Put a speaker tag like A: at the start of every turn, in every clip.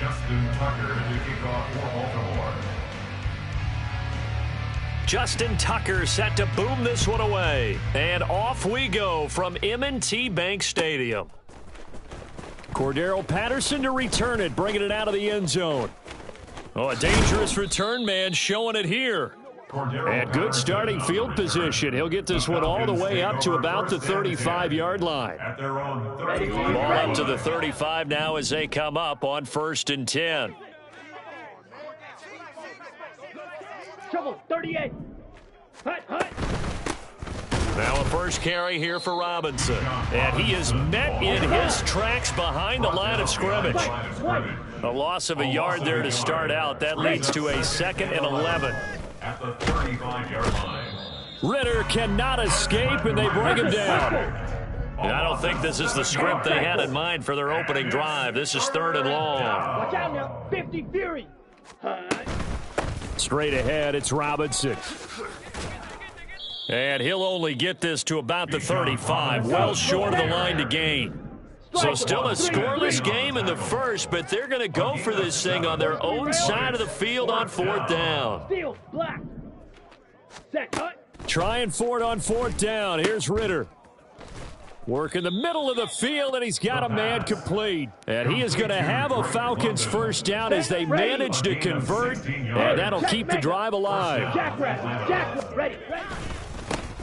A: Justin Tucker to kick off for Baltimore.
B: Justin Tucker set to boom this one away. And off we go from M&T Bank Stadium. Cordero Patterson to return it, bringing it out of the end zone. Oh, a dangerous return man showing it here. And good starting field position. He'll get this one all the way up to about the 35-yard line. Ball up to the 35 now as they come up on 1st and 10.
C: Trouble, 38. Hut.
B: Now a first carry here for Robinson. And he is met in his tracks behind the line of scrimmage. A loss of a yard there to start out. That leads to a 2nd and 11.
A: At the 35-yard line.
B: Ritter cannot escape, and they bring him down. And I don't think this is the script they had in mind for their opening drive. This is 3rd and long.
C: Watch out now, 50 Fury.
B: Straight ahead, it's Robinson. And he'll only get this to about the 35, well short of the line to gain. So still a scoreless game in the first, but they're going to go for this thing on their own side of the field on 4th down.
C: Field, black. Set, hut.
B: Trying for it on 4th down. Here's Ritter. Work in the middle of the field, and he's got a man complete. And he is going to have a Falcons first down as they manage to convert, and that'll keep the drive alive.
C: Jack, ready.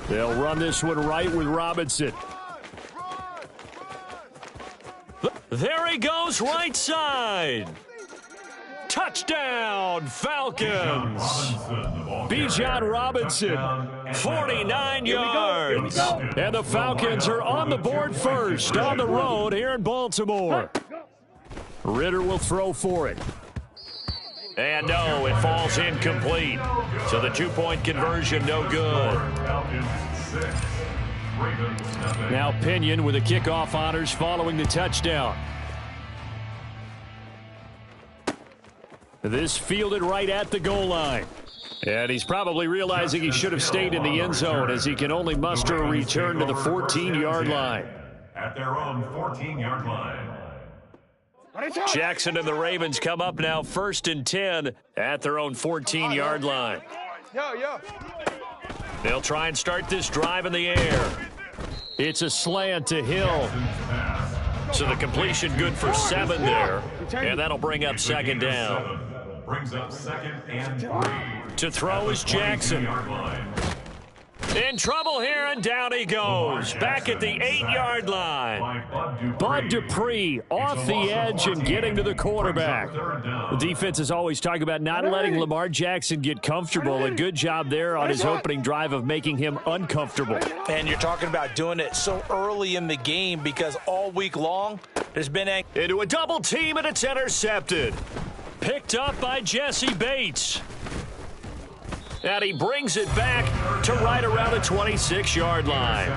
B: They'll run this one right with Robinson. There he goes, right side. Touchdown, Falcons. Bijan Robinson, 49 yards. And the Falcons are on the board first on the road here in Baltimore. Ritter will throw for it. And no, it falls incomplete. So the 2-point conversion, no good. Now Pinion with the kickoff honors following the touchdown. This fielded right at the goal line. And he's probably realizing he should have stayed in the end zone as he can only muster a return to the 14-yard line.
A: At their own 14-yard line.
B: Jackson and the Ravens come up now 1st and 10 at their own 14-yard line. They'll try and start this drive in the air. It's a slant to Hill. So the completion good for 7 there. And that'll bring up 2nd down.
A: Brings up 2nd and 3.
B: To throw is Jackson. In trouble here, and down he goes. Back at the 8-yard line. Bud Dupree off the edge and getting to the quarterback. The defense is always talking about not letting Lamar Jackson get comfortable. A good job there on his opening drive of making him uncomfortable.
D: And you're talking about doing it so early in the game because all week long there's been
B: into a double team, and it's intercepted. Picked up by Jesse Bates. And he brings it back to right around the 26-yard line.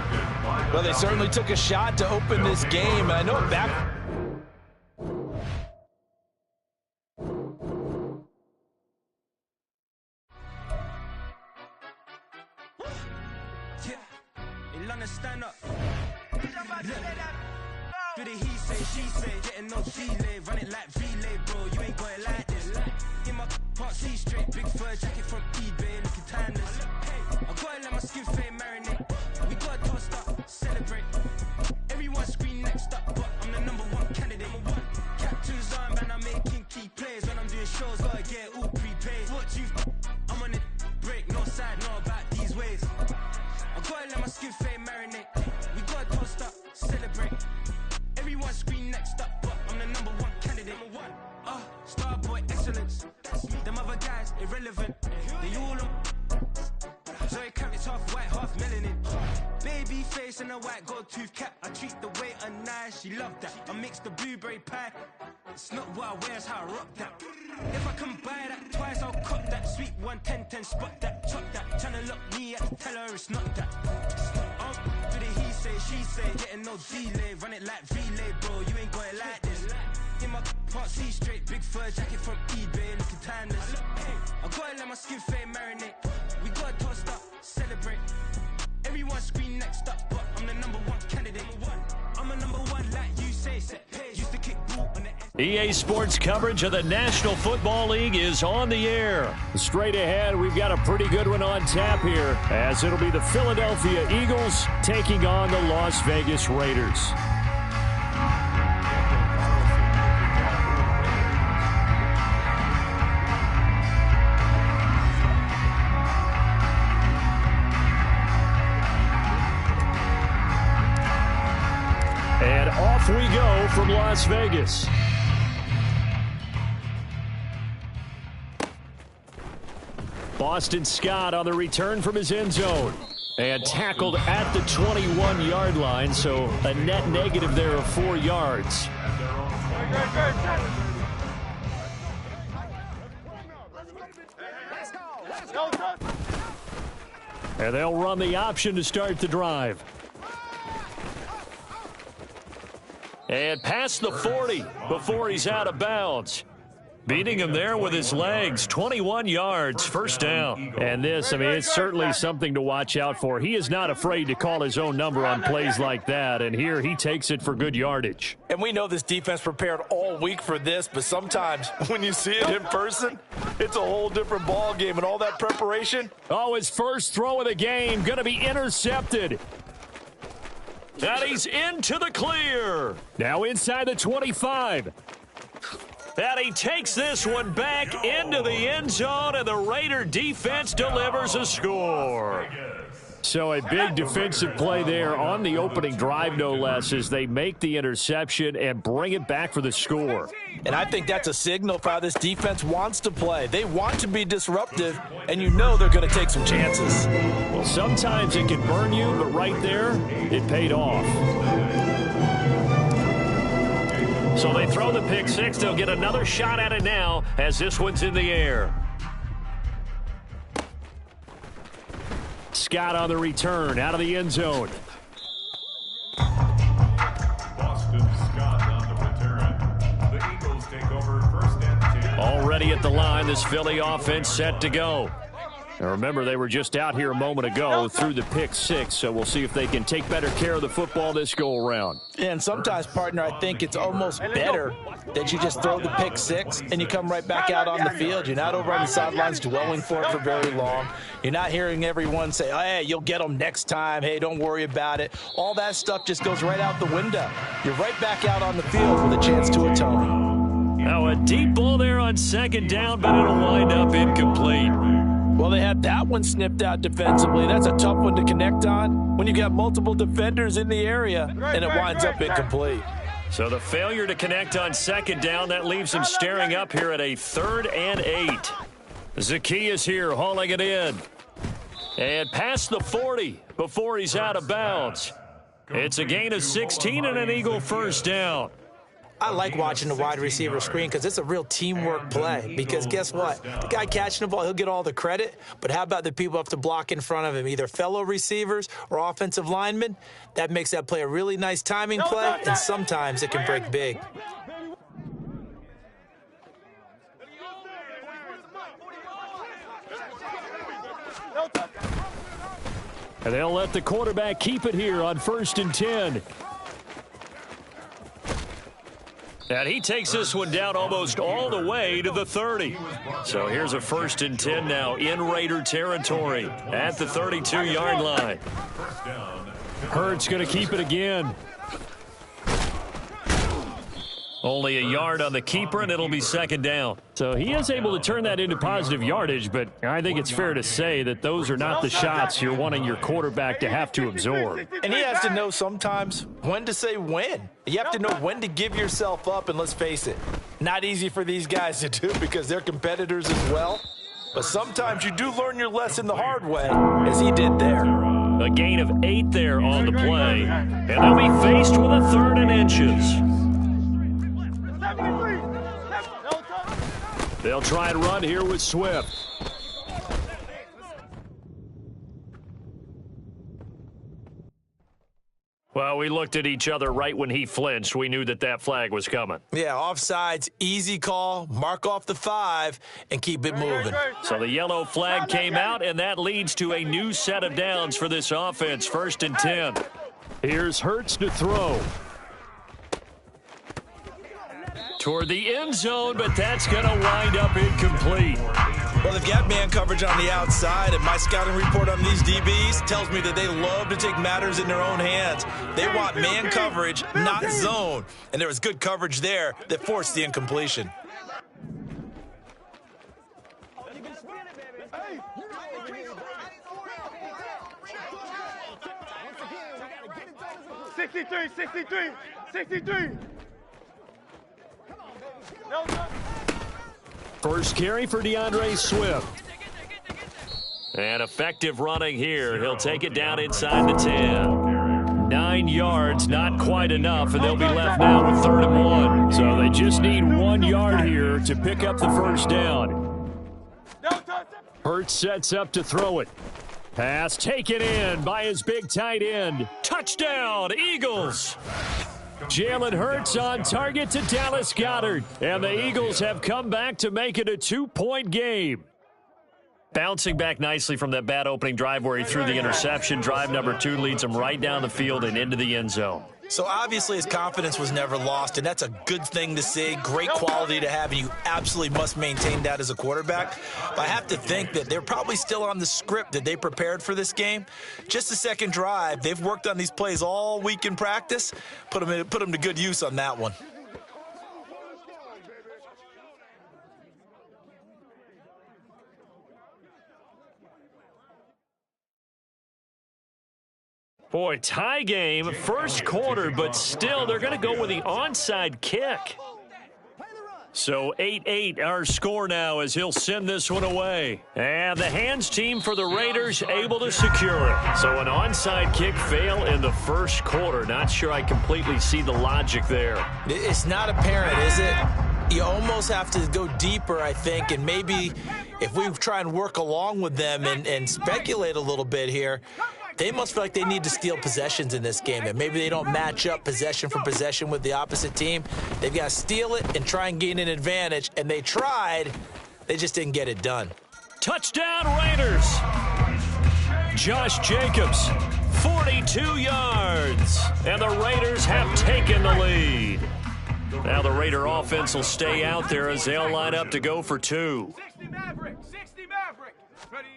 D: Well, they certainly took a shot to open this game. I know back.
E: Stand up. Do the he say, she say, getting no delay, run it like relay, bro. You ain't got it like this. In my part C straight, big fur jacket from eBay, looking timeless. I gotta let my skin fade marinate. We gotta toast up, celebrate. Everyone scream next up, but I'm the #1 candidate. Captain's arm, and I'm making key plays when I'm doing shows. Gotta get all prepaid. What you? I'm on it, break, no side, no about these ways. I gotta let my skin fade marinate. We gotta toast up, celebrate. Everyone scream next up, but I'm the #1 candidate. Starboy excellence. Them other guys irrelevant. They all on. Zoe Kravitz half white, half melanin. Baby face and a white gold tooth cap. I treat the waiter nice, she love that. I mix the blueberry pie. It's not what I wear, it's how I rock that. If I can buy that twice, I'll cop that. Sweet 110, spot that, chop that. Tryna lock me at, tell her it's not that. Do the he say, she say, getting no delay. Run it like relay, bro, you ain't got it like this. In my part C straight, big fur jacket from eBay, looking timeless. I gotta let my skin fade marinate. We gotta toast up, celebrate. Everyone scream next up, but I'm the #1 candidate. I'm a #1 like you say. Used to kick ball on the
B: EA Sports coverage of the National Football League is on the air. Straight ahead, we've got a pretty good one on tap here, as it'll be the Philadelphia Eagles taking on the Las Vegas Raiders. And off we go from Las Vegas. Boston Scott on the return from his end zone. And tackled at the 21-yard line, so a net negative there of 4 yards. And they'll run the option to start the drive. And past the 40 before he's out of bounds. Beating him there with his legs, 21 yards, first down. And this, I mean, it's certainly something to watch out for. He is not afraid to call his own number on plays like that, and here he takes it for good yardage.
D: And we know this defense prepared all week for this, but sometimes when you see it in person, it's a whole different ball game, and all that preparation.
B: Oh, his first throw of the game, going to be intercepted. And he's into the clear. Now inside the 25. And he takes this one back into the end zone, and the Raider defense delivers a score. So a big defensive play there on the opening drive, no less, as they make the interception and bring it back for the score.
D: And I think that's a signal for how this defense wants to play. They want to be disruptive, and you know they're going to take some chances.
B: Well, sometimes it can burn you, but right there, it paid off. So they throw the pick six. They'll get another shot at it now as this one's in the air. Scott on the return, out of the end zone.
A: Boston Scott on the return. The Eagles take over first and 10.
B: Already at the line, this Philly offense set to go. Now remember, they were just out here a moment ago through the pick six, so we'll see if they can take better care of the football this go-around.
D: And sometimes, partner, I think it's almost better that you just throw the pick six and you come right back out on the field. You're not over on the sidelines dwelling for it for very long. You're not hearing everyone say, oh, hey, you'll get them next time. Hey, don't worry about it. All that stuff just goes right out the window. You're right back out on the field with a chance to atone.
B: Now a deep ball there on second down, but it'll wind up incomplete.
D: Well, they had that one snipped out defensively. That's a tough one to connect on when you got multiple defenders in the area, and it winds up incomplete.
B: So the failure to connect on second down, that leaves him staring up here at a 3rd and 8. Zacchaeus here hauling it in. And past the 40 before he's out of bounds. It's a gain of 16 and an Eagle first down.
D: I like watching the wide receiver screen because it's a real teamwork play. Because guess what? The guy catching the ball, he'll get all the credit. But how about the people who have to block in front of him, either fellow receivers or offensive linemen? That makes that play a really nice timing play, and sometimes it can break big.
B: And they'll let the quarterback keep it here on 1st and 10. And he takes this one down almost all the way to the 30. So here's a 1st and 10 now in Raider territory at the 32-yard line. Hurts going to keep it again. Only a yard on the keeper, and it'll be 2nd down. So he is able to turn that into positive yardage, but I think it's fair to say that those are not the shots you're wanting your quarterback to have to absorb.
D: And he has to know sometimes when to say when. You have to know when to give yourself up, and let's face it, not easy for these guys to do because they're competitors as well. But sometimes you do learn your lesson the hard way, as he did there.
B: A gain of 8 there on the play, and they'll be faced with a 3rd and inches. They'll try and run here with Swift. Well, we looked at each other right when he flinched. We knew that that flag was coming.
D: Yeah, offsides, easy call, mark off the 5, and keep it moving.
B: So the yellow flag came out, and that leads to a new set of downs for this offense, 1st and 10. Here's Hurts to throw. toward the end zone, but that's going to wind up incomplete.
D: Well, they've got man coverage on the outside, and my scouting report on these DBs tells me that they love to take matters in their own hands. They want man coverage, not zone. And there was good coverage there that forced the incompletion.
B: First carry for DeAndre Swift. And effective running here. He'll take it down inside the 10. 9 yards, not quite enough, and they'll be left now with 3rd and 1. So they just need 1 yard here to pick up the first down. Hurts sets up to throw it. Pass taken in by his big tight end. Touchdown, Eagles! Jalen Hurts on target to Dallas Goedert. And the Eagles have come back to make it a 2-point game. Bouncing back nicely from that bad opening drive where he threw the interception. Drive number 2 leads him right down the field and into the end zone.
D: So obviously his confidence was never lost, and that's a good thing to see. Great quality to have, and you absolutely must maintain that as a quarterback. But I have to think that they're probably still on the script that they prepared for this game. Just the second drive, they've worked on these plays all week in practice. Put them to good use on that one.
B: Boy, tie game, first quarter, but still they're going to go with the onside kick. So 8-8 our score now as he'll send this one away. And the hands team for the Raiders able to secure it. So an onside kick fail in the first quarter. Not sure I completely see the logic there.
D: It's not apparent, is it? You almost have to go deeper, I think, and maybe if we try and work along with them and speculate a little bit here, they must feel like they need to steal possessions in this game, and maybe they don't match up possession for possession with the opposite team. They've got to steal it and try and gain an advantage, and they tried. They just didn't get it done.
B: Touchdown, Raiders! Josh Jacobs, 42 yards, and the Raiders have taken the lead. Now the Raider offense will stay out there as they'll line up to go for 2.
E: 60 Maverick, 60 Maverick. Ready?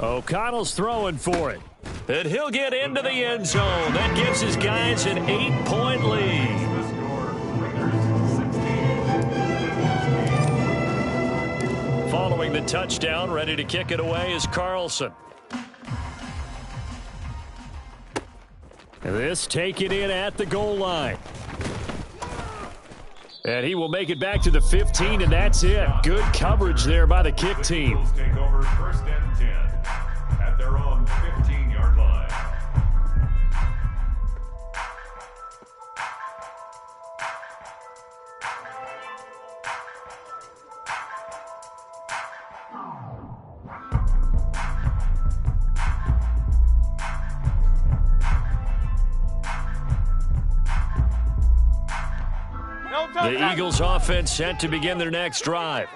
B: O'Connell's throwing for it. And he'll get into the end zone. That gives his guys an 8-point lead. Following the touchdown, ready to kick it away is Carlson. This taken in at the goal line. And he will make it back to the 15, and that's it. Good coverage there by the kick team.
A: Take over 1st and 10 at their own 15-yard line.
B: The Eagles offense set to begin their next drive.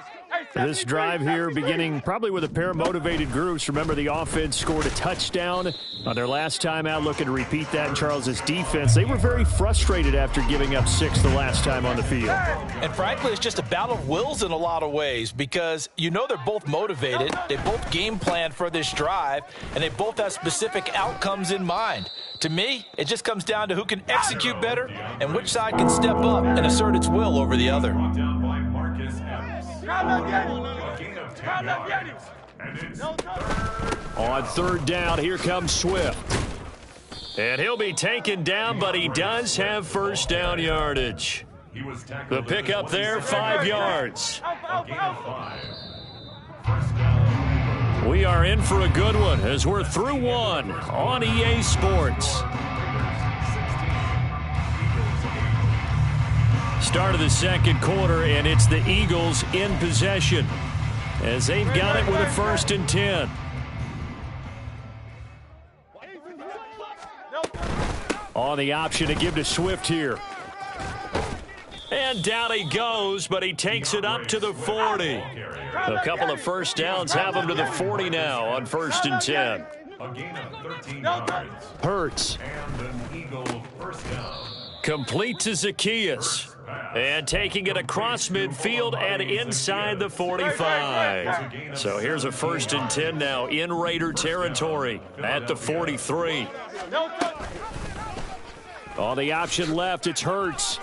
B: This drive here beginning probably with a pair of motivated groups. Remember, the offense scored a touchdown on their last time out. Looking to repeat that in Charles's defense. They were very frustrated after giving up 6 the last time on the field.
D: And frankly, it's just a battle of wills in a lot of ways because you know they're both motivated. They both game plan for this drive, and they both have specific outcomes in mind. To me, it just comes down to who can execute better and which side can step up and assert its will over the other.
B: On 3rd down, here comes Swift. And he'll be taken down, but he does have first down yardage. The pickup there, 5 yards. We are in for a good one as we're through one on EA Sports. Start of the second quarter, and it's the Eagles in possession as they've got it with a 1st and 10. On the option to give to Swift here. And down he goes, but he takes it up to the 40. A couple of first downs have him to the 40 now on 1st and 10.
A: A gain of 13 yards.
B: Hurts.
A: And an Eagle first down.
B: Complete to Zacchaeus. And taking it across midfield and inside the 45. So here's a 1st and 10 now in Raider territory at the 43. On the option left, it's Hurts.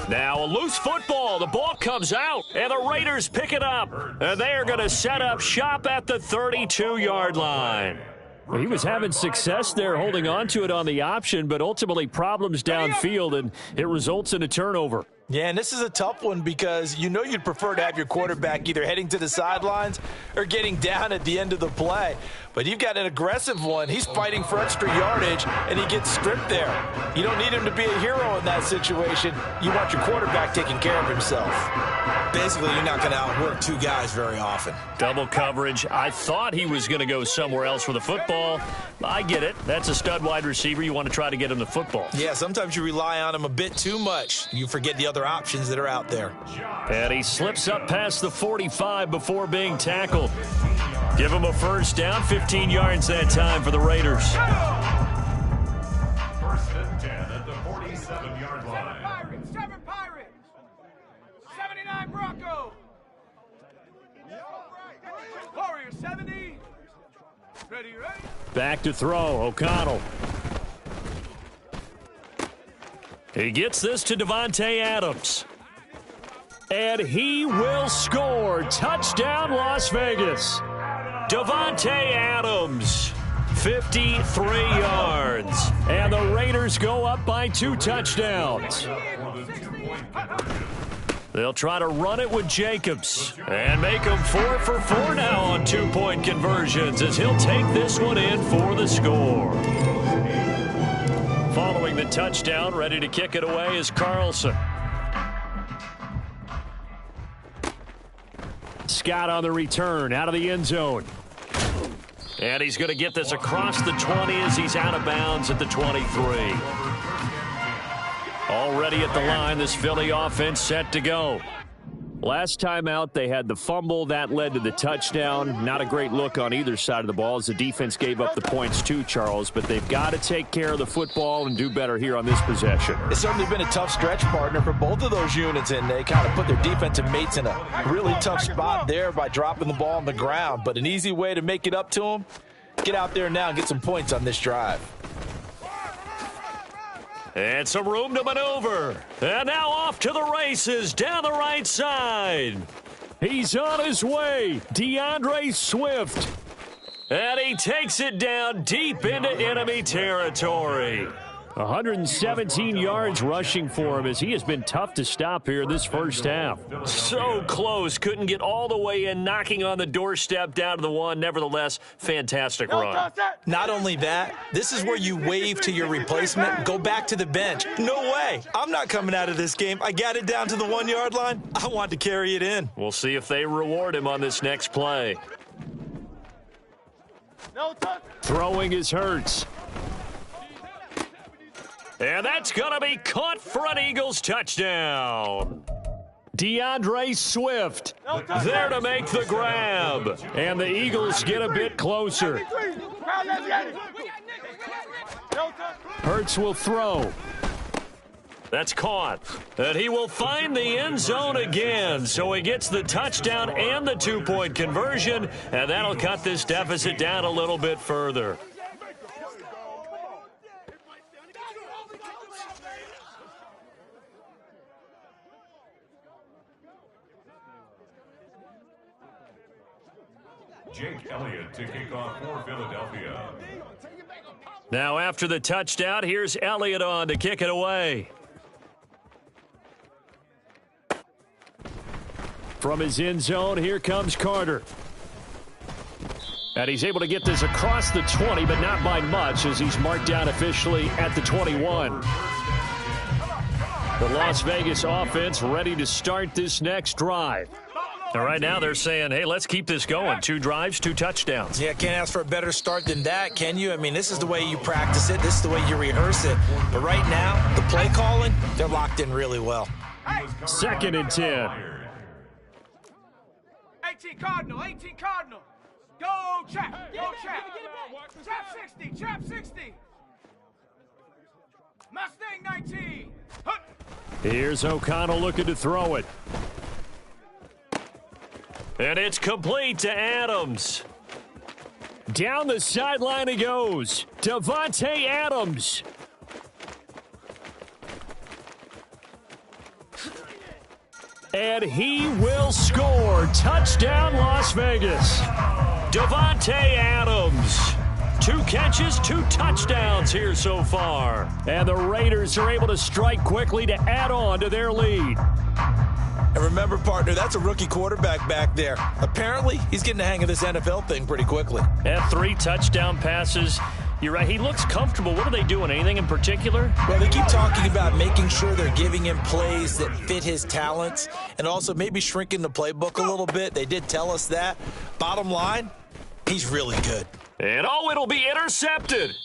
B: Now a loose football. The ball comes out, and the Raiders pick it up. And they are going to set up shop at the 32-yard line. Well, he was having success there holding on to it on the option, but ultimately problems downfield, and it results in a turnover.
D: Yeah, and this is a tough one because you know you'd prefer to have your quarterback either heading to the sidelines or getting down at the end of the play. But you've got an aggressive one. He's fighting for extra yardage, and he gets stripped there. You don't need him to be a hero in that situation. You want your quarterback taking care of himself.
F: Basically, you're not going to outwork two guys very often.
B: Double coverage. I thought he was going to go somewhere else for the football. I get it. That's a stud wide receiver. You want to try to get him the football.
F: Yeah, sometimes you rely on him a bit too much. You forget the other options that are out there.
B: And he slips up past the 45 before being tackled. Give him a 1st down, 15 yards that time for the Raiders.
A: 1st and 10 at the 47-yard line.
G: 7 Pirates! 79 Broncos! Warriors 70! Ready?
B: Back to throw, O'Connell. He gets this to Davante Adams. And he will score. Touchdown, Las Vegas. Davante Adams, 53 yards. And the Raiders go up by 2 touchdowns. They'll try to run it with Jacobs and make them 4 for 4 now on 2-point conversions as he'll take this one in for the score. Following the touchdown, ready to kick it away is Carlson. Scott on the return, out of the end zone. And he's going to get this across the 20 as he's out of bounds at the 23. Already at the line, this Philly offense set to go. Last time out, they had the fumble. That led to the touchdown. Not a great look on either side of the ball as the defense gave up the points too, Charles. But they've got to take care of the football and do better here on this possession.
D: It's certainly been a tough stretch, partner, for both of those units, and they kind of put their defensive mates in a really tough spot there by dropping the ball on the ground. But an easy way to make it up to them, get out there now and get some points on this drive.
B: And some room to maneuver. And now off to the races down the right side. He's on his way. DeAndre Swift. And he takes it down deep into enemy territory. 117 yards rushing for him as he has been tough to stop here this first half. So close. Couldn't get all the way in, knocking on the doorstep down to the 1. Nevertheless, fantastic run.
F: Not only that, this is where you wave to your replacement, go back to the bench. No way. I'm not coming out of this game. I got it down to the 1-yard line. I want to carry it in.
B: We'll see if they reward him on this next play. Throwing is Hurts. And that's going to be caught for an Eagles touchdown. DeAndre Swift there to make the grab. And the Eagles get a bit closer. Hurts will throw. That's caught. And he will find the end zone again. So he gets the touchdown and the 2-point conversion. And that'll cut this deficit down a little bit further.
A: Jake Elliott to kick off for Philadelphia.
B: Now after the touchdown, here's Elliott on to kick it away. From his end zone, here comes Carter. And he's able to get this across the 20, but not by much as he's marked down officially at the 21. The Las Vegas offense ready to start this next drive. And right now they're saying, hey, let's keep this going. 2 drives, 2 touchdowns.
F: Yeah, can't ask for a better start than that, can you? I mean, this is the way you practice it. This is the way you rehearse it. But right now, the play calling, they're locked in really well.
B: 2nd and 10.
G: 18 Cardinal, 18 Cardinal. Go trap, go trap. Trap 60, trap 60. Mustang 19. Hut.
B: Here's O'Connell looking to throw it. And it's complete to Adams. Down the sideline he goes. Davante Adams. And he will score. Touchdown, Las Vegas. Davante Adams. 2 catches, 2 touchdowns here so far. And the Raiders are able to strike quickly to add on to their lead.
D: And remember, partner, that's a rookie quarterback back there. Apparently, he's getting the hang of this NFL thing pretty quickly.
B: And 3 touchdown passes. You're right, he looks comfortable. What are they doing? Anything in particular?
D: Well, they keep talking about making sure they're giving him plays that fit his talents and also maybe shrinking the playbook a little bit. They did tell us that. Bottom line, he's really good.
B: And it'll be intercepted.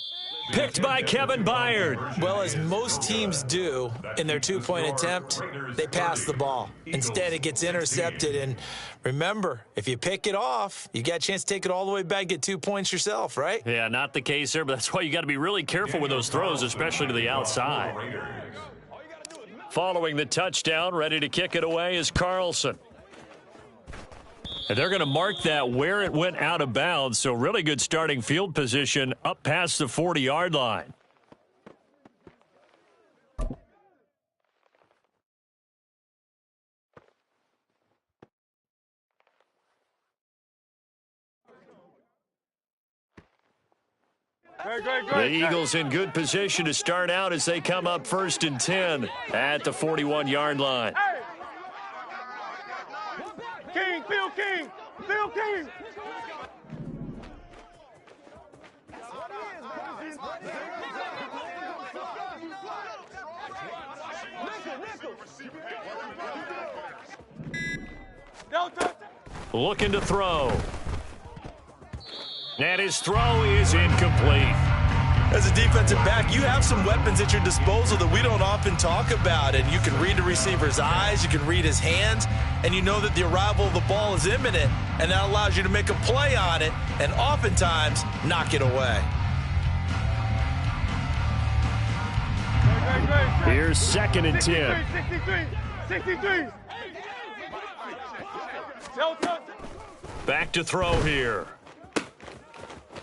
B: Picked by Kevin Byard.
D: Well, as most teams do in their 2-point attempt, they pass the ball. Instead, it gets intercepted. And remember, if you pick it off, you got a chance to take it all the way back, get 2 points yourself, right?
B: Yeah, not the case there, but that's why you got to be really careful with those throws, especially to the outside. Following the touchdown, ready to kick it away is Carlson. And they're going to mark that where it went out of bounds, so really good starting field position up past the 40-yard line. The Eagles in good position to start out as they come up 1st and 10 at the 41-yard line.
G: King, Phil King, Phil King.
B: Looking to throw. And his throw is incomplete.
D: As a defensive back, you have some weapons at your disposal that we don't often talk about. And you can read the receiver's eyes, you can read his hands, and you know that the arrival of the ball is imminent, and that allows you to make a play on it and oftentimes knock it away.
B: Here's 2nd and 10.
G: 63.
B: Back to throw here.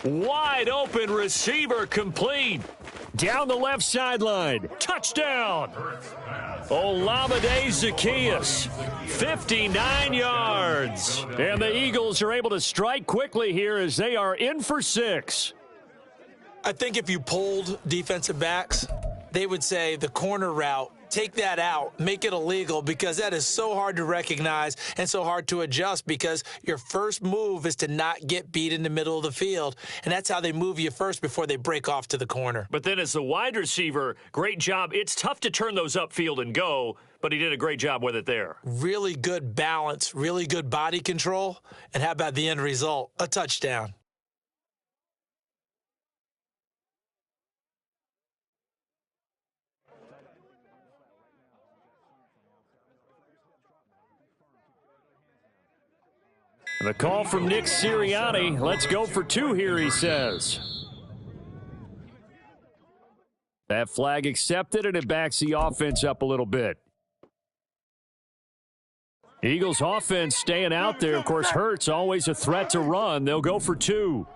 B: Wide open receiver complete. Down the left sideline. Touchdown. Olamide Zaccheaus. 59 yards. And the Eagles are able to strike quickly here as they are in for 6.
D: I think if you polled defensive backs, they would say the corner route, take that out, make it illegal, because that is so hard to recognize and so hard to adjust, because your first move is to not get beat in the middle of the field, and that's how they move you first before they break off to the corner.
B: But then as the wide receiver, great job. It's tough to turn those upfield and go, but he did a great job with it there.
D: Really good balance, really good body control, and how about the end result? A touchdown.
B: The call from Nick Sirianni. Let's go for 2 here, he says. That flag accepted, and it backs the offense up a little bit. Eagles offense staying out there. Of course, Hurts always a threat to run. They'll go for 2.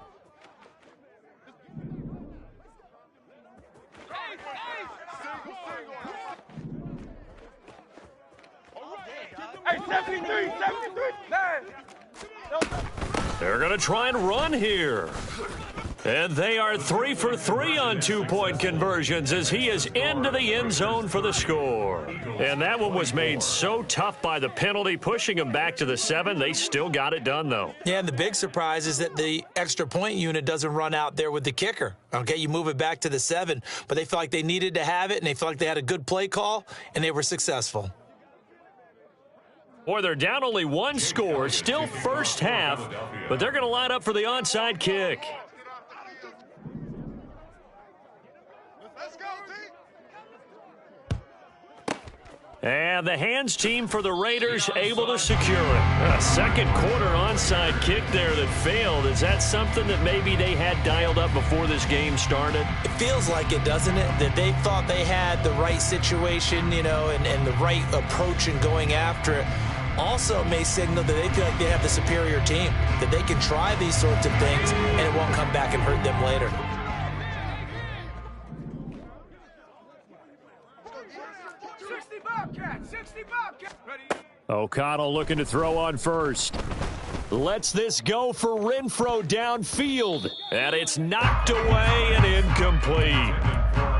G: Hey, 73, man.
B: They're going to try and run here. And they are 3 for 3 on 2-point conversions as he is into the end zone for the score. And that one was made so tough by the penalty, pushing them back to the 7. They still got it done, though.
D: Yeah, and the big surprise is that the extra point unit doesn't run out there with the kicker. Okay, you move it back to the 7, but they felt like they needed to have it, and they felt like they had a good play call, and they were successful.
B: Boy, they're down only 1 score, still first half, but they're going to line up for the onside kick. And the hands team for the Raiders able to secure it. A second quarter onside kick there that failed. Is that something that maybe they had dialed up before this game started?
D: It feels like it, doesn't it? That they thought they had the right situation, you know, and the right approach in going after it. Also may signal that they feel like they have the superior team, that they can try these sorts of things and it won't come back and hurt them later.
B: O'Connell looking to throw on first. Lets this go for Renfro downfield. And it's knocked away and incomplete.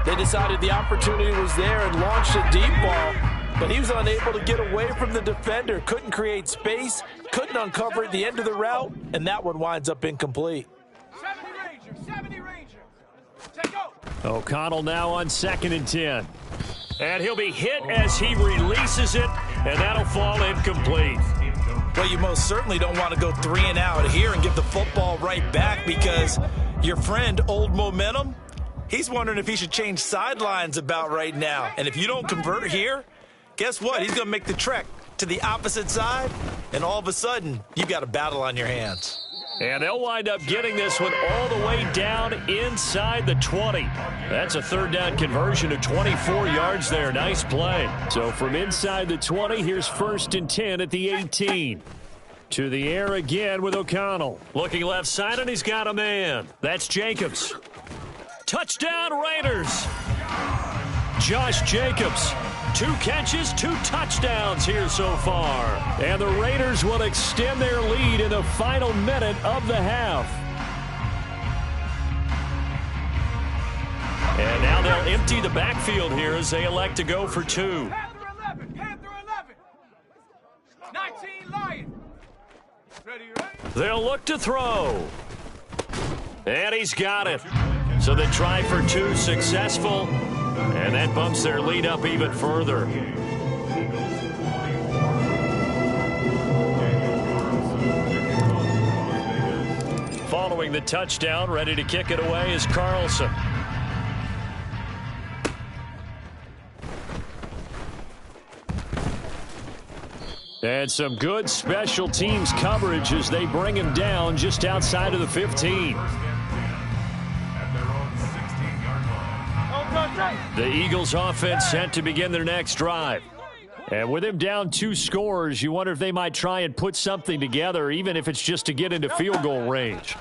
D: They decided the opportunity was there and launched a deep ball, but he was unable to get away from the defender. Couldn't create space, couldn't uncover at the end of the route, and that one winds up incomplete.
G: 70 Ranger. Take go.
B: O'Connell now on 2nd and 10. And he'll be hit as he releases it, and that'll fall incomplete.
D: Well, you most certainly don't want to go 3 and out here and get the football right back, because your friend, Old Momentum, he's wondering if he should change sidelines about right now. And if you don't convert here, guess what? He's going to make the trek to the opposite side, and all of a sudden, you've got a battle on your hands.
B: And they'll wind up getting this one all the way down inside the 20. That's a 3rd down conversion of 24 yards there. Nice play. So from inside the 20, here's 1st and 10 at the 18. To the air again with O'Connell. Looking left side, and he's got a man. That's Jacobs. Touchdown Raiders. Josh Jacobs. 2 catches, 2 touchdowns here so far. And the Raiders will extend their lead in the final minute of the half. And now they'll empty the backfield here as they elect to go for 2.
G: Panther 11. Panther 11. 19 Lion. Ready.
B: They'll look to throw. And he's got it. So the try for 2 successful. And that bumps their lead up even further. Following the touchdown, ready to kick it away is Carlson. And some good special teams coverage as they bring him down just outside of the 15. The Eagles offense set to begin their next drive. And with him down 2 scores, you wonder if they might try and put something together, even if it's just to get into field goal range.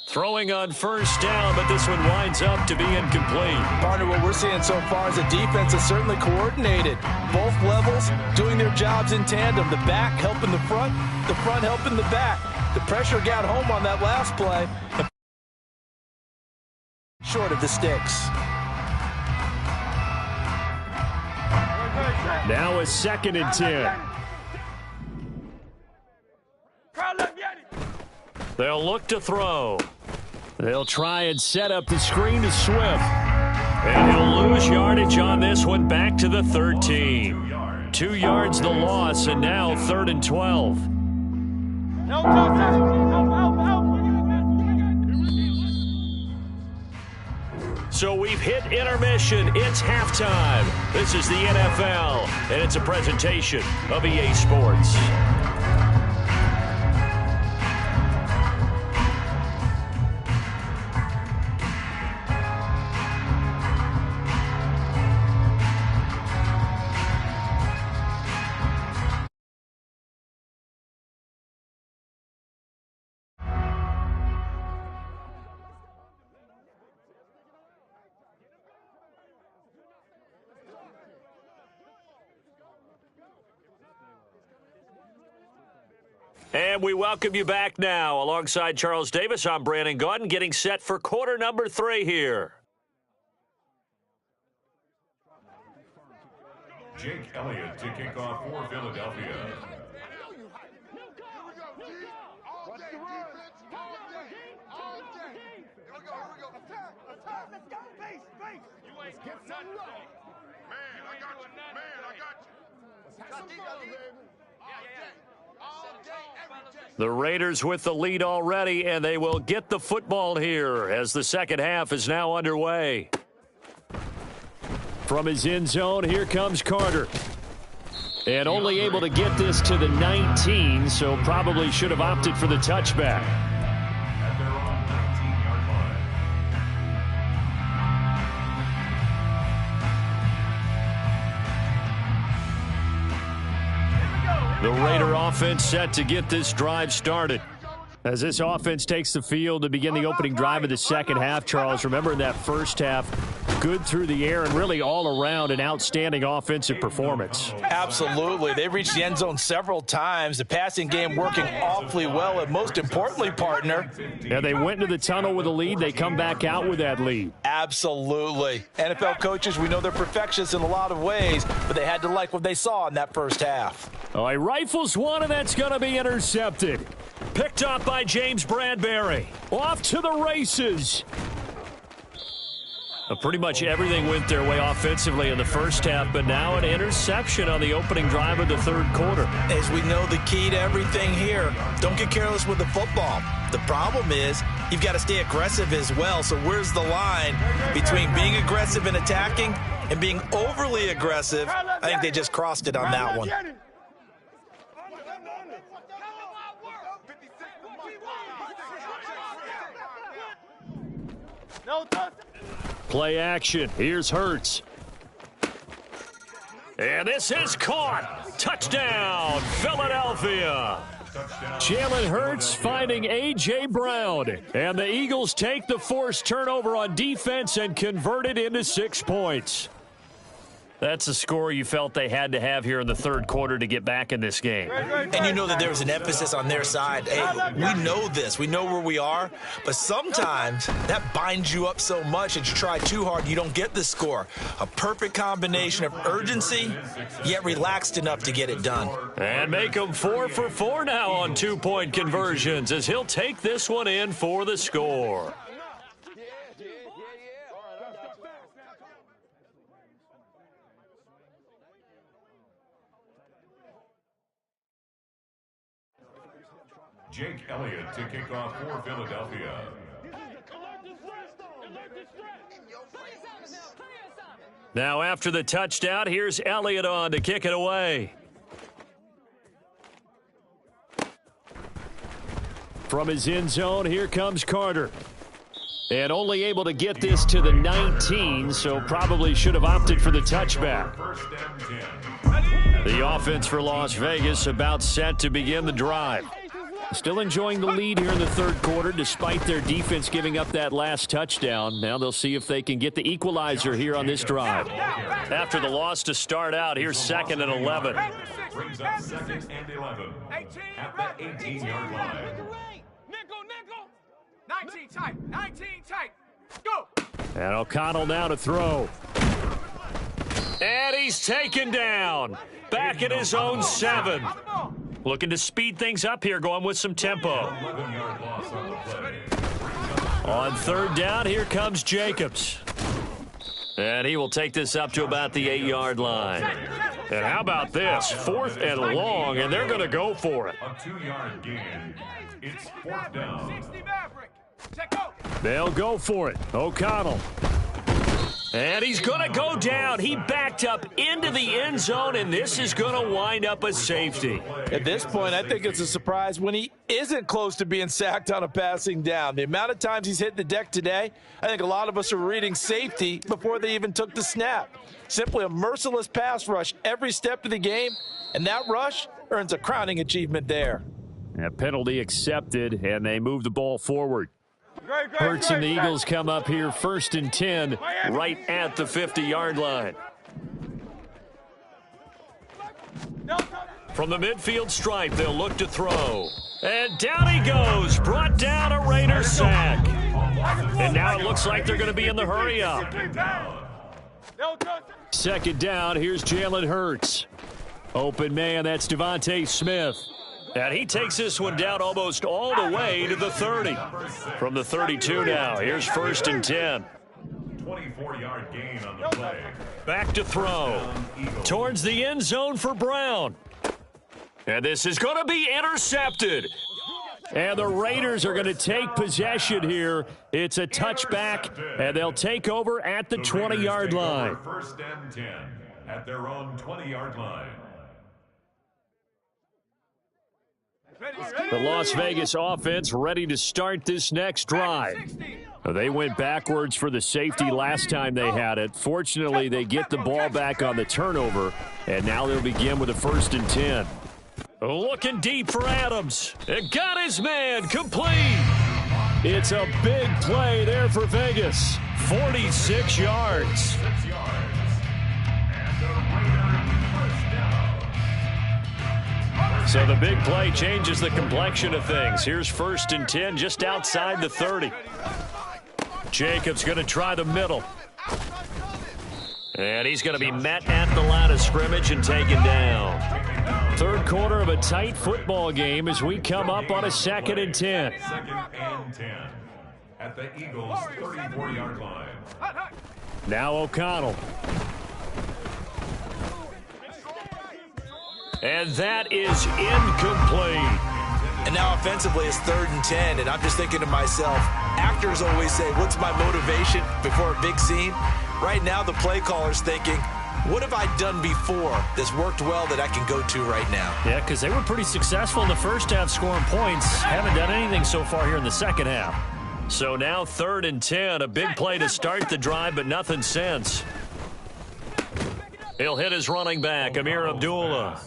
B: Throwing on 1st down, but this one winds up to be incomplete.
D: Partner, what we're seeing so far is the defense is certainly coordinated. Both levels doing their jobs in tandem. The back helping the front helping the back. The pressure got home on that last play. Short of the sticks.
B: Now a 2nd and 10. They'll look to throw. They'll try and set up the screen to Swift. And he'll lose yardage on this one, back to the 13. 2 yards the loss, and now 3rd and 12. So we've hit intermission. It's halftime. This is the NFL, and it's a presentation of EA Sports. And we welcome you back now. Alongside Charles Davis, I'm Brandon Gaudin, getting set for quarter number 3 here.
A: Jake Elliott to kick off for Philadelphia.
B: The Raiders with the lead already, and they will get the football here as the second half is now underway. From his end zone, here comes Carter. And only able to get this to the 19, so probably should have opted for the touchback.
A: At their own 19-yard line.
B: The Raider offense set to get this drive started. As this offense takes the field to begin the opening drive of the second half, Charles, remember in that first half, good through the air and really all around an outstanding offensive performance.
D: Absolutely. They reached the end zone several times. The passing game working awfully well, and most importantly, partner.
B: Yeah, they went into the tunnel with a lead. They come back out with that lead.
D: Absolutely. NFL coaches, we know they're perfectionists in a lot of ways, but they had to like what they saw in that first half.
B: Oh, he rifles one, and that's going to be intercepted. Picked up by James Bradbury. Off to the races. Pretty much everything went their way offensively in the first half, but now an interception on the opening drive of the third quarter.
D: As we know, the key to everything here, don't get careless with the football. The problem is you've got to stay aggressive as well. So where's the line between being aggressive and attacking and being overly aggressive? I think they just crossed it on that one.
B: Play action. Here's Hurts. And this is caught. Touchdown, Philadelphia. Jalen Hurts finding A.J. Brown. And the Eagles take the forced turnover on defense and convert it into 6 points. That's a score you felt they had to have here in the third quarter to get back in this game.
D: And you know that there was an emphasis on their side. Hey, we know this. We know where we are. But sometimes that binds you up so much that you try too hard, you don't get the score. A perfect combination of urgency, yet relaxed enough to get it done.
B: And make them 4 for 4 now on 2-point conversions as he'll take this one in for the score.
A: Jake Elliott to kick off for Philadelphia.
B: Now after the touchdown, here's Elliott on to kick it away. From his end zone, here comes Carter. And only able to get this to the 19, so probably should have opted for the touchback. The offense for Las Vegas about set to begin the drive. Still enjoying the lead here in the third quarter despite their defense giving up that last touchdown. Now they'll see if they can get the equalizer here on this drive. After the loss to start out, here's 2nd and 11.
A: Brings up 2nd and 11 at the 18-yard line.
G: Nickel. 19 tight. Go.
B: And O'Connell now to throw. And he's taken down. Back at his own 7. Looking to speed things up here, going with some tempo. On third down, here comes Jacobs. And he will take this up to about the 8-yard line. And how about this? 4th and long, and they're going to go for it.
A: A 2-yard gain. It's 4th down.
G: 60 Maverick. Check out.
B: They'll go for it. O'Connell. And he's going to go down. He backed up into the end zone, and this is going to wind up a safety.
D: At this point, I think it's a surprise when he isn't close to being sacked on a passing down. The amount of times he's hit the deck today, I think a lot of us are reading safety before they even took the snap. Simply a merciless pass rush every step of the game, and that rush earns a crowning achievement there.
B: A penalty accepted, and they move the ball forward. Hurts and the Eagles come up here 1st and 10 right at the 50-yard line. From the midfield stripe, they'll look to throw. And down he goes, brought down a Raider sack. And now it looks like they're going to be in the hurry up. 2nd down, here's Jalen Hurts. Open man, that's Devontae Smith. And he takes this one down almost all the way to the 30. From the 32 now, here's 1st and 10.
A: 24-yard gain on the play.
B: Back to throw. Towards the end zone for Brown. And this is going to be intercepted. And the Raiders are going to take possession here. It's a touchback, and they'll take over at the 20-yard line.
A: First and 10 at their own 20-yard line.
B: The Las Vegas offense ready to start this next drive. They went backwards for the safety last time they had it. Fortunately, they get the ball back on the turnover, and now they'll begin with a 1st and 10. Looking deep for Adams. It got his man complete. It's a big play there for Vegas. 46 yards. So the big play changes the complexion of things. Here's 1st and 10 just outside the 30. Jacobs going to try the middle. And he's going to be met at the line of scrimmage and taken down. Third quarter of a tight football game as we come up on a 2nd and 10.
A: 2nd and 10 at the Eagles' 34-yard line.
B: Now O'Connell. And that is incomplete.
D: And now offensively it's 3rd and 10, and I'm just thinking to myself, actors always say, what's my motivation before a big scene? Right now the play caller's thinking, what have I done before that's worked well that I can go to right now?
B: Yeah, because they were pretty successful in the first half scoring points. Haven't done anything so far here in the second half. So now 3rd and 10, a big play to start the drive, but nothing since. He'll hit his running back, Amir Abdullah.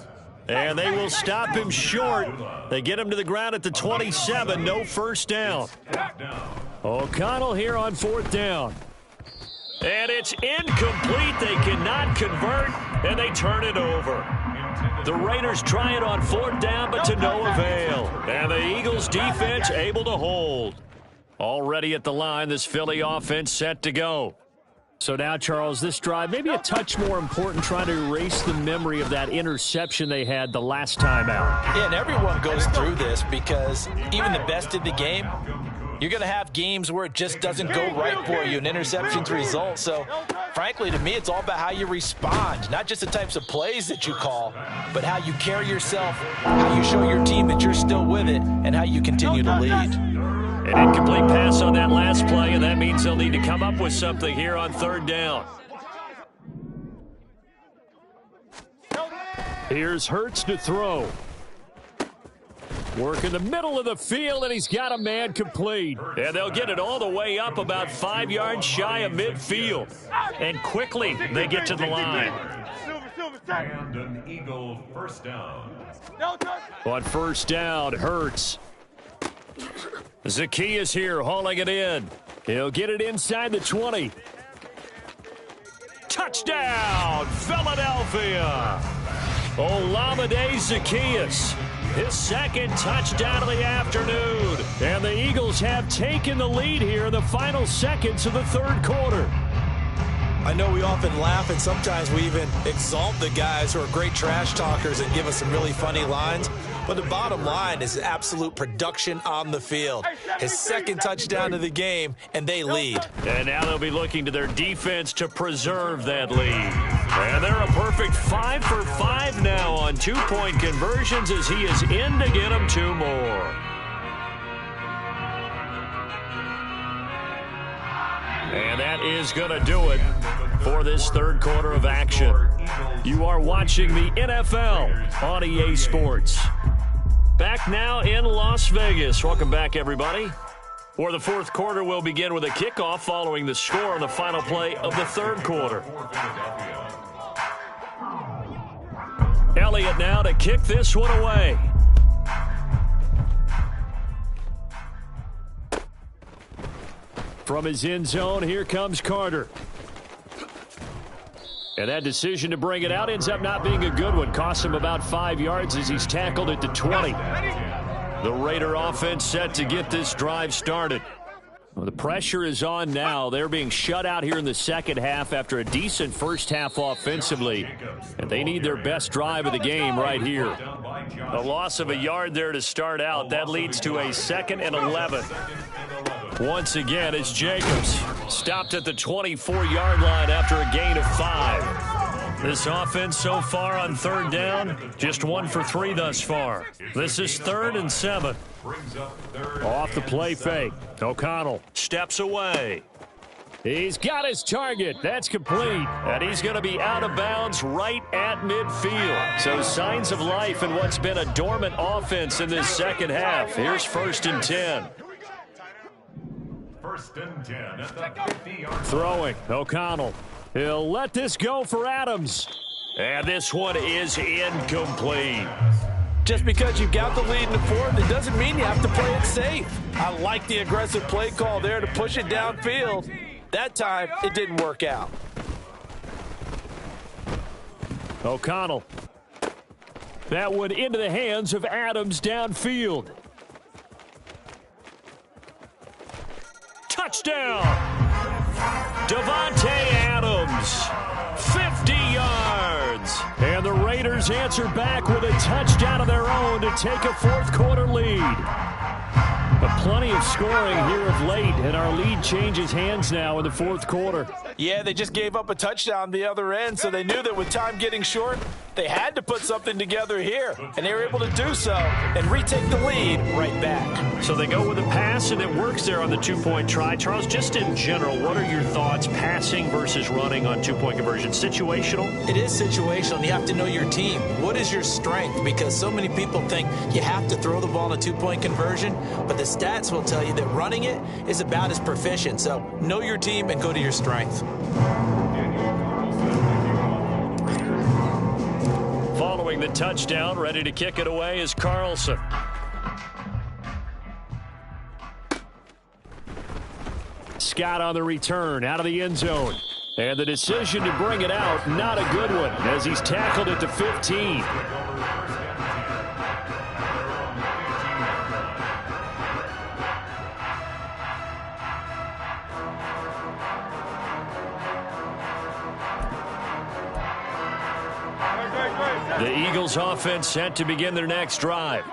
B: And they will stop him short. They get him to the ground at the 27, no first down. O'Connell here on 4th down. And it's incomplete. They cannot convert, and they turn it over. The Raiders try it on 4th down, but to no avail. And the Eagles defense able to hold. Already at the line, this Philly offense set to go. So now, Charles, this drive maybe a touch more important, trying to erase the memory of that interception they had the last time out.
D: Yeah, and everyone goes through this because even the best in the game, you're going to have games where it just doesn't go right for you, and interceptions result. So, frankly, to me, it's all about how you respond, not just the types of plays that you call, but how you carry yourself, how you show your team that you're still with it, and how you continue to lead.
B: An incomplete pass on that last play, and that means they'll need to come up with something here on 3rd down. Here's Hurts to throw. Work in the middle of the field, and he's got a man complete. And they'll get it all the way up about 5 yards shy of midfield. And quickly, they get to the line.
A: And an Eagle 1st down.
B: On 1st down, Hurts. Zacchaeus here hauling it in. He'll get it inside the 20. Touchdown, Philadelphia! Olamide Zacchaeus, his 2nd touchdown of the afternoon. And the Eagles have taken the lead here in the final seconds of the 3rd quarter.
D: I know we often laugh, and sometimes we even exalt the guys who are great trash talkers and give us some really funny lines. But the bottom line is absolute production on the field. His 2nd touchdown of the game, and they lead.
B: And now they'll be looking to their defense to preserve that lead. And they're a perfect 5 for 5 now on 2-point conversions as he is in to get them 2 more. And that is going to do it for this 3rd quarter of action. You are watching the NFL on EA Sports. Back now in Las Vegas. Welcome back, everybody. For the 4th quarter, we'll begin with a kickoff following the score on the final play of the 3rd quarter. Elliott now to kick this one away. From his end zone, here comes Carter. And that decision to bring it out ends up not being a good one. Costs him about 5 yards as he's tackled at the 20. The Raider offense set to get this drive started. Well, the pressure is on now. They're being shut out here in the second half after a decent first half offensively. And they need their best drive of the game right here. A loss of a yard there to start out. That leads to a 2nd and 11. Once again, it's Jacobs. Stopped at the 24-yard line after a gain of 5. This offense so far on third down, just 1 for 3 thus far. This is 3rd and 7. Off the play fake. O'Connell steps away. He's got his target. That's complete. And he's going to be out of bounds right at midfield. So signs of life in what's been a dormant offense in this second half. Here's 1st and 10.
A: 1st and 10 at the 50-yard.
B: Throwing. O'Connell. He'll let this go for Adams. And this one is incomplete.
D: Just because you got the lead in the 4th, it doesn't mean you have to play it safe. I like the aggressive play call there to push it downfield. That time, it didn't work out.
B: O'Connell. That one into the hands of Adams downfield. Touchdown! Davante Adams, 50 yards. And the Raiders answer back with a touchdown of their own to take a 4th quarter lead. But plenty of scoring here of late, and our lead changes hands now in the 4th quarter.
D: Yeah, they just gave up a touchdown the other end, so they knew that with time getting short, they had to put something together here, and they were able to do so and retake the lead right back.
B: So they go with a pass, and it works there on the 2-point try. Charles, just in general, what are your thoughts passing versus running on 2-point conversion? Situational?
D: It is situational, and you have to know your team. What is your strength? Because so many people think you have to throw the ball in a 2-point conversion, but the stats will tell you that running it is about as proficient. So know your team and go to your strength.
B: Following the touchdown, ready to kick it away is Carlson. Scott on the return, out of the end zone. And the decision to bring it out, not a good one, as he's tackled at the 15. The Eagles offense set to begin their next drive.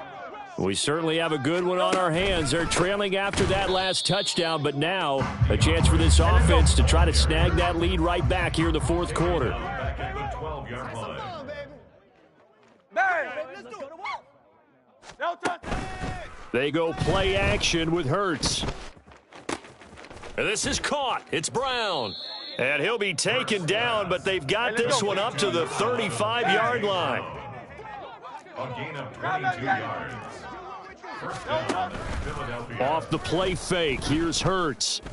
B: We certainly have a good one on our hands. They're trailing after that last touchdown, but now a chance for this offense to try to snag that lead right back here in the 4th quarter. They go play action with Hurts. And this is caught. It's Brown. And he'll be taken down, but they've got this one up to the 35-yard line.
A: A gain of 22 yards. First down, Philadelphia.
B: Off the play fake, here's Hurts.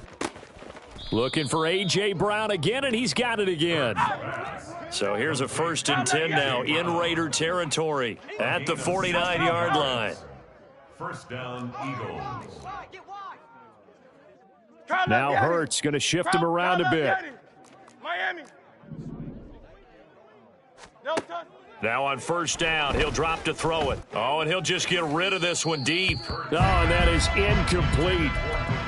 B: Looking for A.J. Brown again, and he's got it again. So here's a 1st and 10 now in Raider territory at the 49-yard line.
A: First down, Eagles.
B: Now Hurts going to shift him around a bit. Now on 1st down, he'll drop to throw it. Oh, and he'll just get rid of this one deep. Oh, and that is incomplete.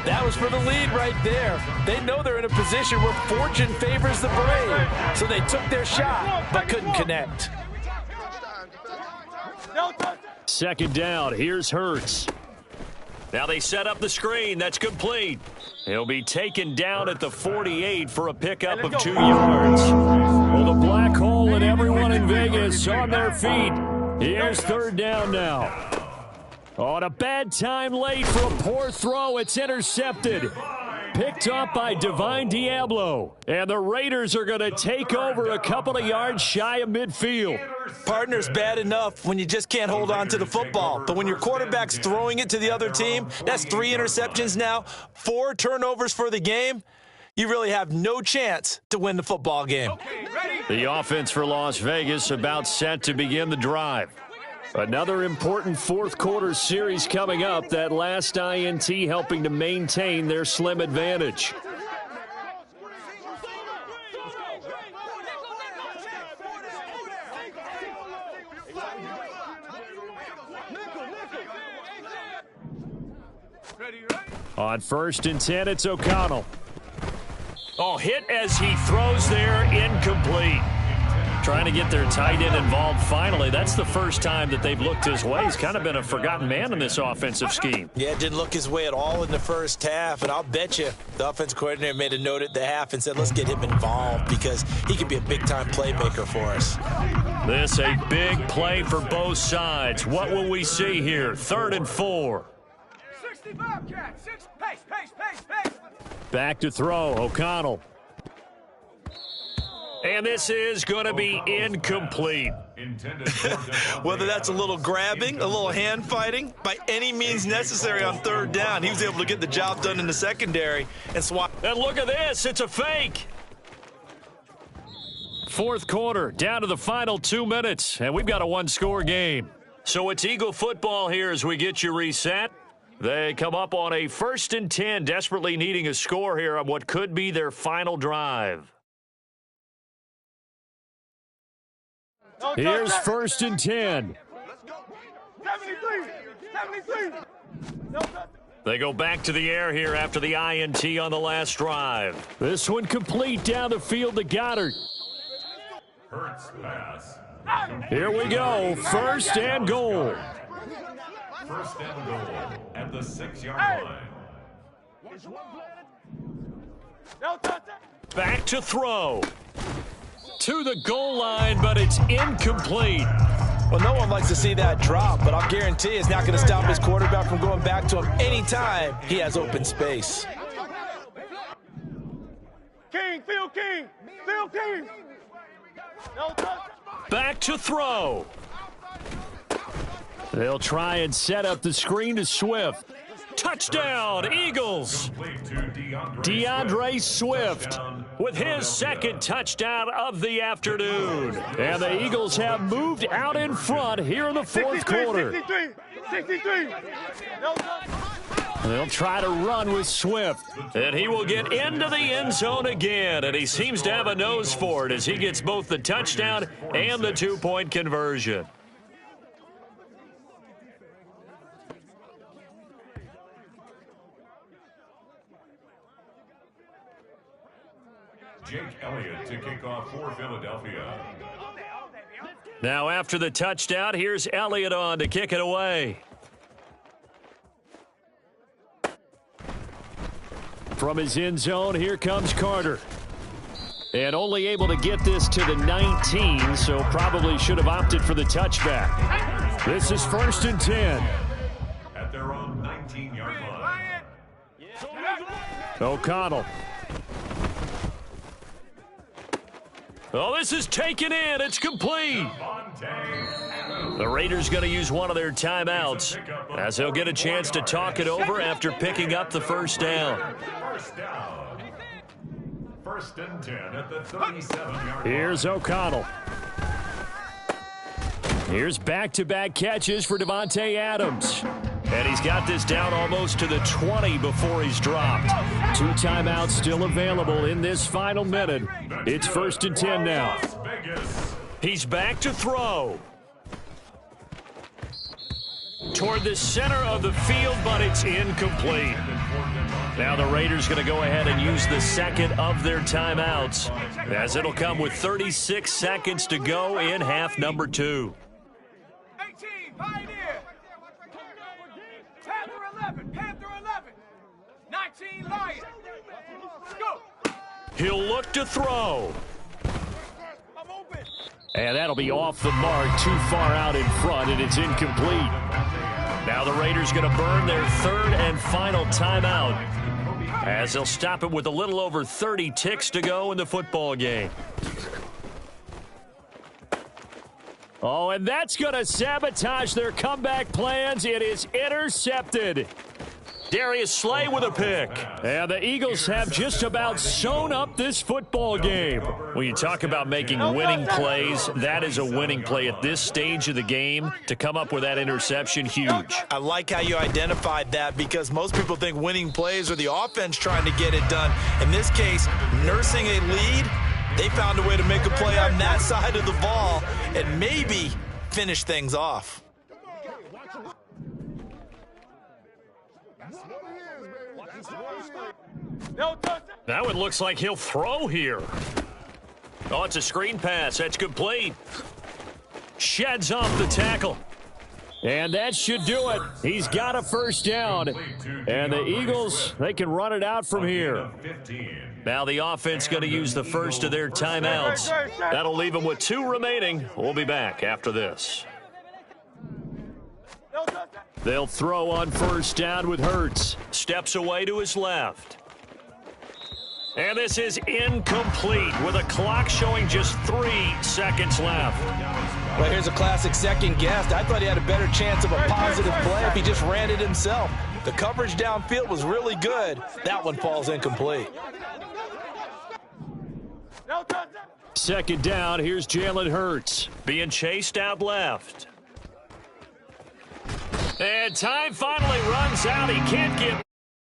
D: That was for the lead right there. They know they're in a position where fortune favors the brave. So they took their shot, but couldn't connect.
B: 2nd down, here's Hurts. Now they set up the screen. That's complete. He'll be taken down at the 48 for a pickup of 2 yards. Well, the black hole and everyone in Vegas on their feet. Here's 3rd down now. On a bad time late for a poor throw. It's intercepted. Picked up by Divine Diablo. And the Raiders are going to take over a couple of yards shy of midfield.
D: Partner's bad enough when you just can't hold on to the football. But when your quarterback's throwing it to the other team, that's 3 interceptions now, 4 turnovers for the game. You really have no chance to win the football game.
B: The offense for Las Vegas about set to begin the drive. Another important 4th quarter series coming up. That last INT helping to maintain their slim advantage. On 1st and 10, it's O'Connell. Oh, hit as he throws there, incomplete. Trying to get their tight end involved finally. That's the first time that they've looked his way. He's kind of been a forgotten man in this offensive scheme.
D: Yeah, it didn't look his way at all in the first half, and I'll bet you the offense coordinator made a note at the half and said, let's get him involved because he could be a big-time playmaker for us.
B: This a big play for both sides. What will we see here? 3rd and 4.
G: 65 cat. Pace, pace, pace, pace.
B: Back to throw. O'Connell. And this is going to be incomplete.
F: Whether that's a little grabbing, a little hand fighting, by any means necessary on 3rd down, he was able to get the job done in the secondary and swat.
B: And look at this. It's a fake. 4th quarter, down to the final 2 minutes, and we've got a one-score game. So it's Eagle football here as we get you reset. They come up on a 1st and 10, desperately needing a score here on what could be their final drive. Here's 1st and 10.
G: 73.
B: They go back to the air here after the INT on the last drive. This one complete down the field to Goddard.
A: Hurts pass.
B: Here we go. 1st and goal.
A: 1st and goal at the 6-yard line.
B: Back to throw. To the goal line, but it's incomplete.
D: Well, no one likes to see that drop, but I'll guarantee it's not going to stop his quarterback from going back to him anytime he has open space.
G: King, Phil King.
B: Back to throw. They'll try and set up the screen to Swift. Touchdown, Eagles. DeAndre Swift with his 2nd touchdown of the afternoon. And the Eagles have moved out in front here in the 4th quarter.
G: 63.
B: They'll try to run with Swift. And he will get into the end zone again. And he seems to have a nose for it as he gets both the touchdown and the 2-point conversion.
A: Jake Elliott to kick off for Philadelphia.
B: Now after the touchdown, here's Elliott on to kick it away. From his end zone, here comes Carter. And only able to get this to the 19, so probably should have opted for the touchback. This is 1st and 10.
A: At their own 19-yard line.
B: O'Connell. Oh, this is taken in. It's complete. The Raiders going to use one of their timeouts as they'll get a chance to talk it over after picking up the 1st down.
A: 1st and 10 at the 37-yard line.
B: Here's O'Connell. Here's back-to-back catches for Devontae Adams. And he's got this down almost to the 20 before he's dropped. 2 timeouts still available in this final minute. It's 1st and 10 now. He's back to throw. Toward the center of the field, but it's incomplete. Now the Raiders going to go ahead and use the 2nd of their timeouts, as it'll come with 36 seconds to go in half number 2.
G: 18, Pioneer. Panther 11. 19, Lion. Go.
B: He'll look to throw.
G: I'm open.
B: And that'll be off the mark, too far out in front, and it's incomplete. Now the Raiders going to burn their 3rd and final timeout, as they'll stop it with a little over 30 ticks to go in the football game. Oh, and that's going to sabotage their comeback plans. It is intercepted. Darius Slay with a pick. And the Eagles have just about sewn up this football game. When you talk about making winning plays, that is a winning play at this stage of the game. To come up with that interception, huge.
F: I like how you identified that because most people think winning plays are the offense trying to get it done. In this case, nursing a lead, they found a way to make a play on that side of the ball and maybe finish things off.
B: Now it looks like he'll throw here. Oh, it's a screen pass. That's complete. Sheds off the tackle. And that should do it. He's got a first down. And the Eagles, they can run it out from here. Now the offense going to use the first of their timeouts. That'll leave them with 2 remaining. We'll be back after this. They'll throw on first down with Hurts. Steps away to his left. And this is incomplete with a clock showing just 3 seconds left.
D: Well, here's a classic second guess. I thought he had a better chance of a positive play if he just ran it himself. The coverage downfield was really good. That one falls incomplete.
B: Second down, here's Jalen Hurts being chased out left. And time finally runs out. He can't get